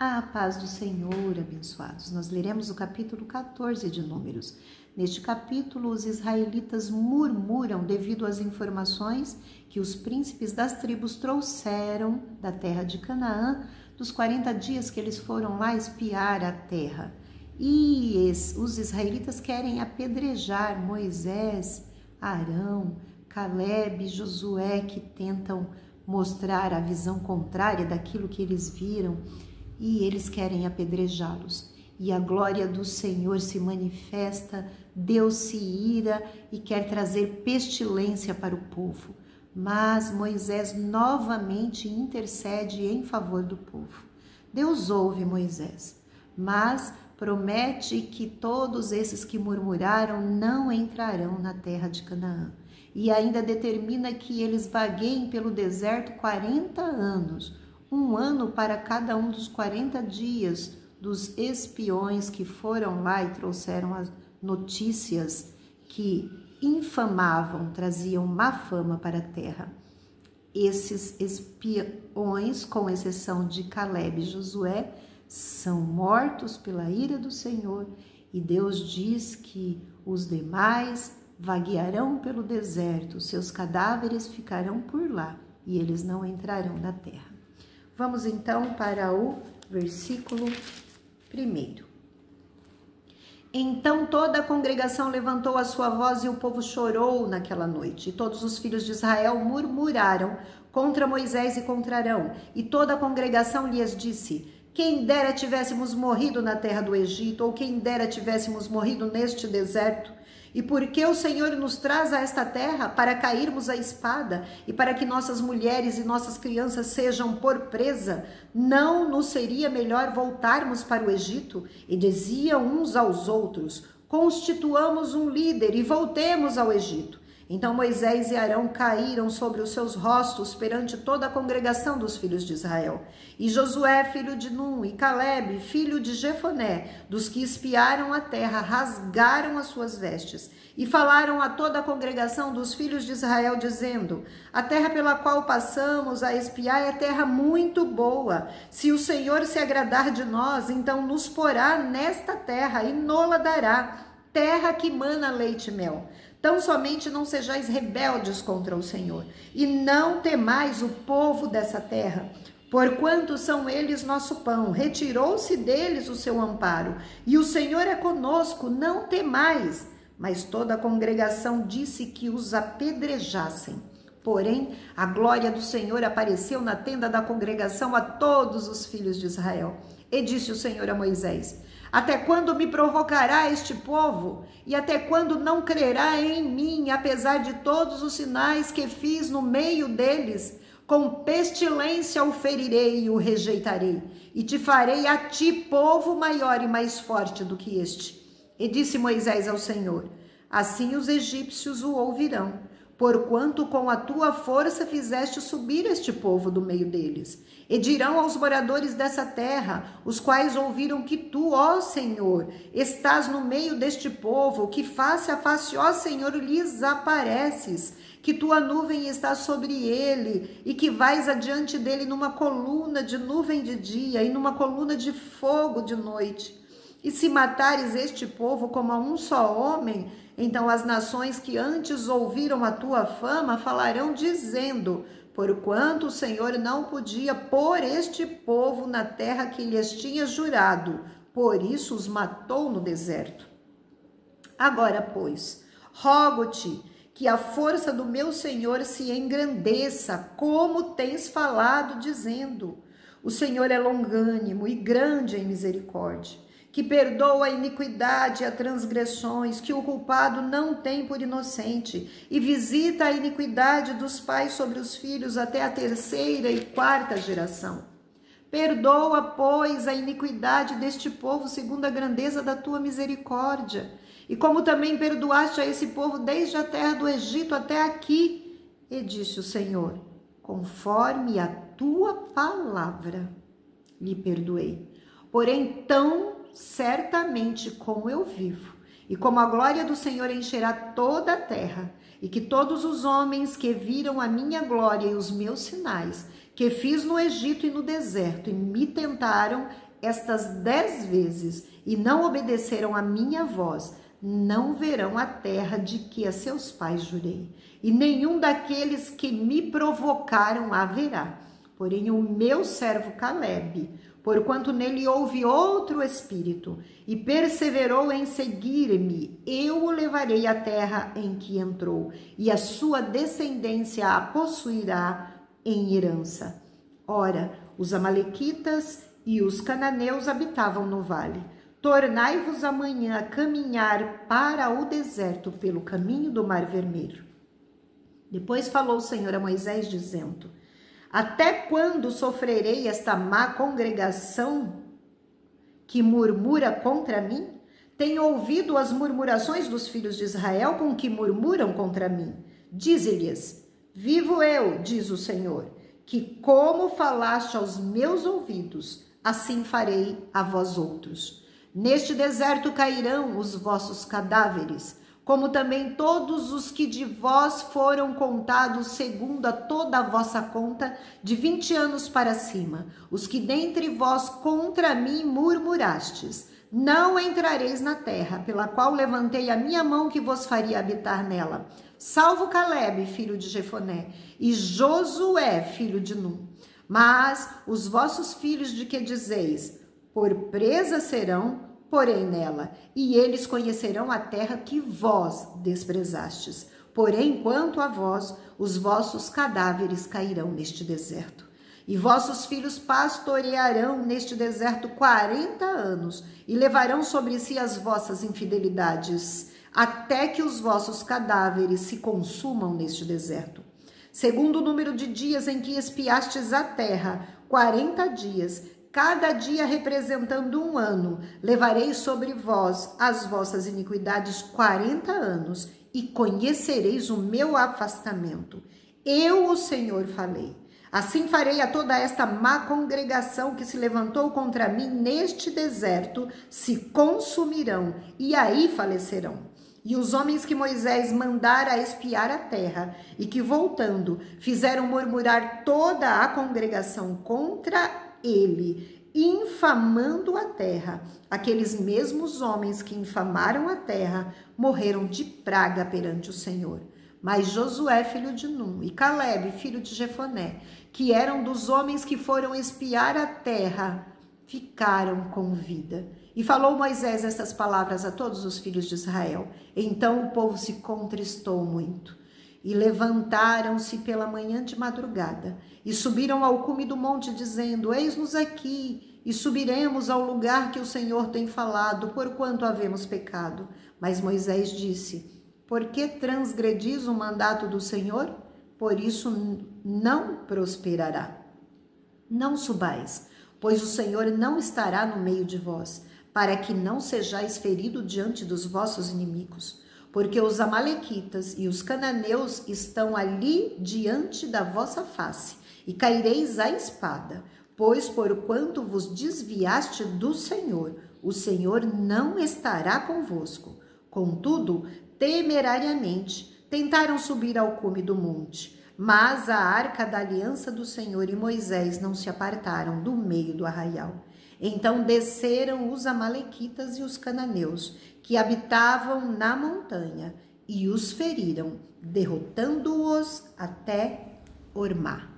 A paz do Senhor, abençoados. Nós leremos o capítulo 14 de Números. Neste capítulo, os israelitas murmuram devido às informações que os príncipes das tribos trouxeram da terra de Canaã, dos 40 dias que eles foram lá espiar a terra. E os israelitas querem apedrejar Moisés, Arão, Calebe e Josué, que tentam mostrar a visão contrária daquilo que eles viram, e eles querem apedrejá-los. E a glória do Senhor se manifesta, Deus se ira e quer trazer pestilência para o povo. Mas Moisés novamente intercede em favor do povo. Deus ouve Moisés, mas promete que todos esses que murmuraram não entrarão na terra de Canaã. E ainda determina que eles vagueiem pelo deserto 40 anos, um ano para cada um dos 40 dias dos espiões que foram lá e trouxeram as notícias que infamavam, traziam má fama para a terra. Esses espiões, com exceção de Calebe e Josué, são mortos pela ira do Senhor, e Deus diz que os demais vaguearão pelo deserto, seus cadáveres ficarão por lá e eles não entrarão na terra. Vamos então para o versículo 1. Então toda a congregação levantou a sua voz e o povo chorou naquela noite. E todos os filhos de Israel murmuraram contra Moisés e contra Arão. E toda a congregação lhes disse: quem dera tivéssemos morrido na terra do Egito, ou quem dera tivéssemos morrido neste deserto. E por que o Senhor nos traz a esta terra? Para cairmos à espada e para que nossas mulheres e nossas crianças sejam por presa? Não nos seria melhor voltarmos para o Egito? E diziam uns aos outros: constituamos um líder e voltemos ao Egito. Então Moisés e Arão caíram sobre os seus rostos perante toda a congregação dos filhos de Israel. E Josué, filho de Num, e Calebe, filho de Jefoné, dos que espiaram a terra, rasgaram as suas vestes e falaram a toda a congregação dos filhos de Israel, dizendo: a terra pela qual passamos a espiar é terra muito boa. Se o Senhor se agradar de nós, então nos porá nesta terra e nola dará, terra que mana leite e mel. Tão somente não sejais rebeldes contra o Senhor, e não temais o povo dessa terra, porquanto são eles nosso pão. Retirou-se deles o seu amparo, e o Senhor é conosco, não temais. Mas toda a congregação disse que os apedrejassem. Porém, a glória do Senhor apareceu na tenda da congregação a todos os filhos de Israel. E disse o Senhor a Moisés: até quando me provocará este povo? E até quando não crerá em mim, apesar de todos os sinais que fiz no meio deles? Com pestilência o ferirei e o rejeitarei, e te farei a ti povo maior e mais forte do que este. E disse Moisés ao Senhor: assim os egípcios o ouvirão, porquanto com a tua força fizeste subir este povo do meio deles. E dirão aos moradores dessa terra, os quais ouviram que tu, ó Senhor, estás no meio deste povo, que face a face, ó Senhor, lhes apareces, que tua nuvem está sobre ele, e que vais adiante dele numa coluna de nuvem de dia e numa coluna de fogo de noite. E se matares este povo como a um só homem, então as nações que antes ouviram a tua fama falarão dizendo: porquanto o Senhor não podia pôr este povo na terra que lhes tinha jurado, por isso os matou no deserto. Agora, pois, rogo-te que a força do meu Senhor se engrandeça, como tens falado, dizendo: o Senhor é longânimo e grande em misericórdia, que perdoa a iniquidade e as transgressões, que o culpado não tem por inocente, e visita a iniquidade dos pais sobre os filhos até a 3ª e 4ª geração. Perdoa, pois, a iniquidade deste povo segundo a grandeza da tua misericórdia, e como também perdoaste a esse povo desde a terra do Egito até aqui. E disse o Senhor: conforme a tua palavra lhe perdoei. Porém, tão certamente como eu vivo, e como a glória do Senhor encherá toda a terra, e que todos os homens que viram a minha glória e os meus sinais, que fiz no Egito e no deserto, e me tentaram, estas 10 vezes e não obedeceram à minha voz, não verão a terra de que a seus pais jurei, e nenhum daqueles que me provocaram a verá. Porém o meu servo Calebe, porquanto nele houve outro espírito, e perseverou em seguir-me, eu o levarei à terra em que entrou, e a sua descendência a possuirá em herança. Ora, os amalequitas e os cananeus habitavam no vale. Tornai-vos amanhã a caminhar para o deserto pelo caminho do Mar Vermelho. Depois falou o Senhor a Moisés, dizendo: até quando sofrerei esta má congregação que murmura contra mim? Tenho ouvido as murmurações dos filhos de Israel com que murmuram contra mim. Dize-lhes: vivo eu, diz o Senhor, que como falaste aos meus ouvidos, assim farei a vós outros. Neste deserto cairão os vossos cadáveres, como também todos os que de vós foram contados segundo a toda a vossa conta, de 20 anos para cima, os que dentre vós contra mim murmurastes. Não entrareis na terra, pela qual levantei a minha mão que vos faria habitar nela, salvo Calebe, filho de Jefoné, e Josué, filho de Num. Mas os vossos filhos de que dizeis, por presa serão, porém nela, e eles conhecerão a terra que vós desprezastes. Porém, quanto a vós, os vossos cadáveres cairão neste deserto. E vossos filhos pastorearão neste deserto 40 anos, e levarão sobre si as vossas infidelidades, até que os vossos cadáveres se consumam neste deserto. Segundo o número de dias em que espiastes a terra, 40 dias, cada dia representando um ano, levarei sobre vós as vossas iniquidades 40 anos, e conhecereis o meu afastamento. Eu, o Senhor, falei. Assim farei a toda esta má congregação que se levantou contra mim neste deserto, se consumirão, e aí falecerão. E os homens que Moisés mandara espiar a terra, e que voltando, fizeram murmurar toda a congregação contra ele, infamando a terra. Aqueles mesmos homens que infamaram a terra morreram de praga perante o Senhor. Mas Josué, filho de Num, e Calebe, filho de Jefoné, que eram dos homens que foram espiar a terra, ficaram com vida. E falou Moisés estas palavras a todos os filhos de Israel. Então o povo se contristou muito. E levantaram-se pela manhã de madrugada, e subiram ao cume do monte, dizendo: eis-nos aqui, e subiremos ao lugar que o Senhor tem falado, porquanto havemos pecado. Mas Moisés disse: por que transgredis o mandato do Senhor? Por isso não prosperará. Não subais, pois o Senhor não estará no meio de vós, para que não sejais ferido diante dos vossos inimigos. Porque os amalequitas e os cananeus estão ali diante da vossa face, e caireis à espada, pois porquanto vos desviaste do Senhor, o Senhor não estará convosco. Contudo, temerariamente tentaram subir ao cume do monte, mas a arca da aliança do Senhor e Moisés não se apartaram do meio do arraial. Então desceram os amalequitas e os cananeus, que habitavam na montanha, e os feriram, derrotando-os até Ormá.